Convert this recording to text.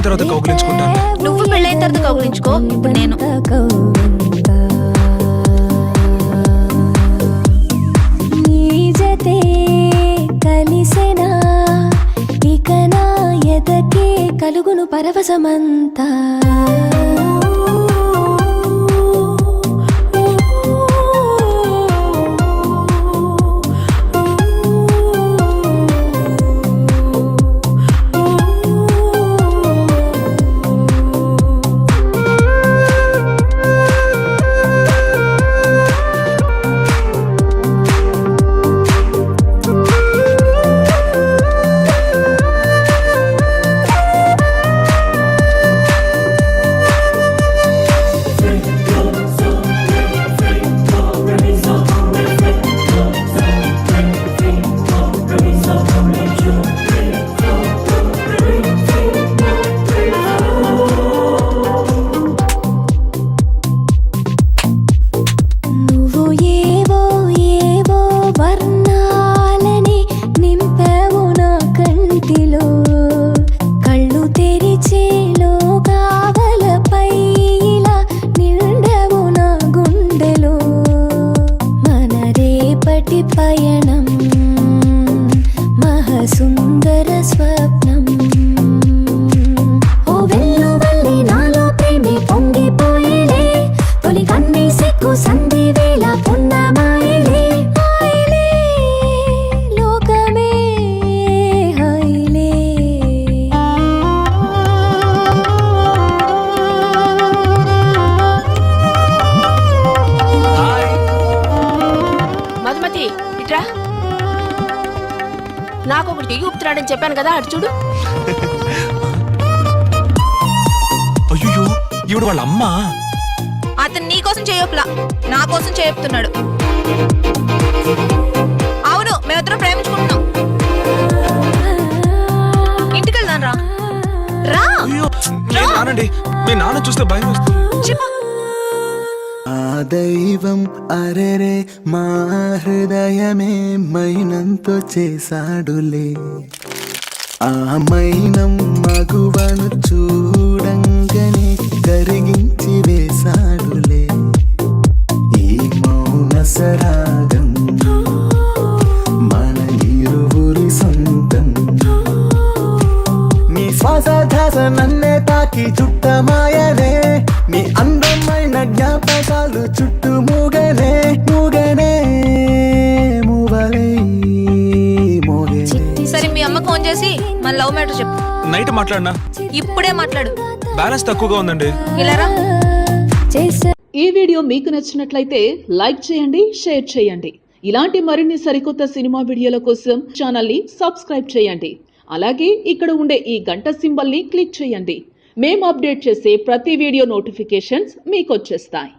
తర్వాత కౌగిలించుకుంటాను. నువ్వు పెళ్ళైన తర్వాత కౌగిలించుకో. ఇప్పుడు నేను కలిసేనా ఇక నా ఎదకే కలుగును పరవశమంతా. పయనం మహసుందర స్వప్నం. ఓ వెల్లు వల్లి నాలో ప్రేమే పొంగిపోయేలే, తొలి కన్ని సిక్కు సంధి వేళ పున్నమాయిలే. హాయిలే లోకమే హాయిలే. మధుమతి ఇట్రా. నాకు ఒకటి చెయ్యి ఊపుతున్నాడని చెప్పాను కదా, అటు చూడు. అయ్యో ఈవిడ వాళ్ళ అమ్మ. అతను నీ కోసం చేయొప్పులా, నా కోసం చెప్తున్నాడు. అవును, మేమిద్దరం ప్రేమించుకుంటున్నాం. ఇంటికి వెళ్దాం రా. రా. రానండి, మీ నాన్న చూస్తే భయం వస్తుంది. చెప్పు. ఆ దైవం అరెరే మా హృదయమే మైనంతో చేశాడులే. ఆ మైనం మగువను చూడంగానే కరిగించి వేశాడులే. ఈ మౌన సరాగం మన ఇరువురి సొంతం. నీ శ్వాస ధ్యాస నన్నే తాకి చుట్టమాయనే, నీ అందమైన జ్ఞాపకాలు చుట్టూ మూగనే మూగనే మూవలే మోగనే. సరే మీ అమ్మ ఫోన్ చేసి మన లవ్ మ్యాటర్ చెప్పు. నైట్ మాట్లాడినా? ఇప్పుడే మాట్లాడు. బ్యాలెన్స్ తక్కువగా ఉందండి. ఇలా రా. ఈ వీడియో మీకు నచ్చినట్లయితే లైక్ చేయండి, షేర్ చేయండి. ఇలాంటి మరిన్ని సరికొత్త సినిమా వీడియోల కోసం ఛానల్ ని సబ్స్క్రైబ్ చేయండి. అలాగే ఇక్కడ ఉండే ఈ గంట సింబల్ ని క్లిక్ చేయండి. మేము అప్డేట్ చేసే ప్రతి వీడియో నోటిఫికేషన్స్ మీకు వచ్చేస్తాయి.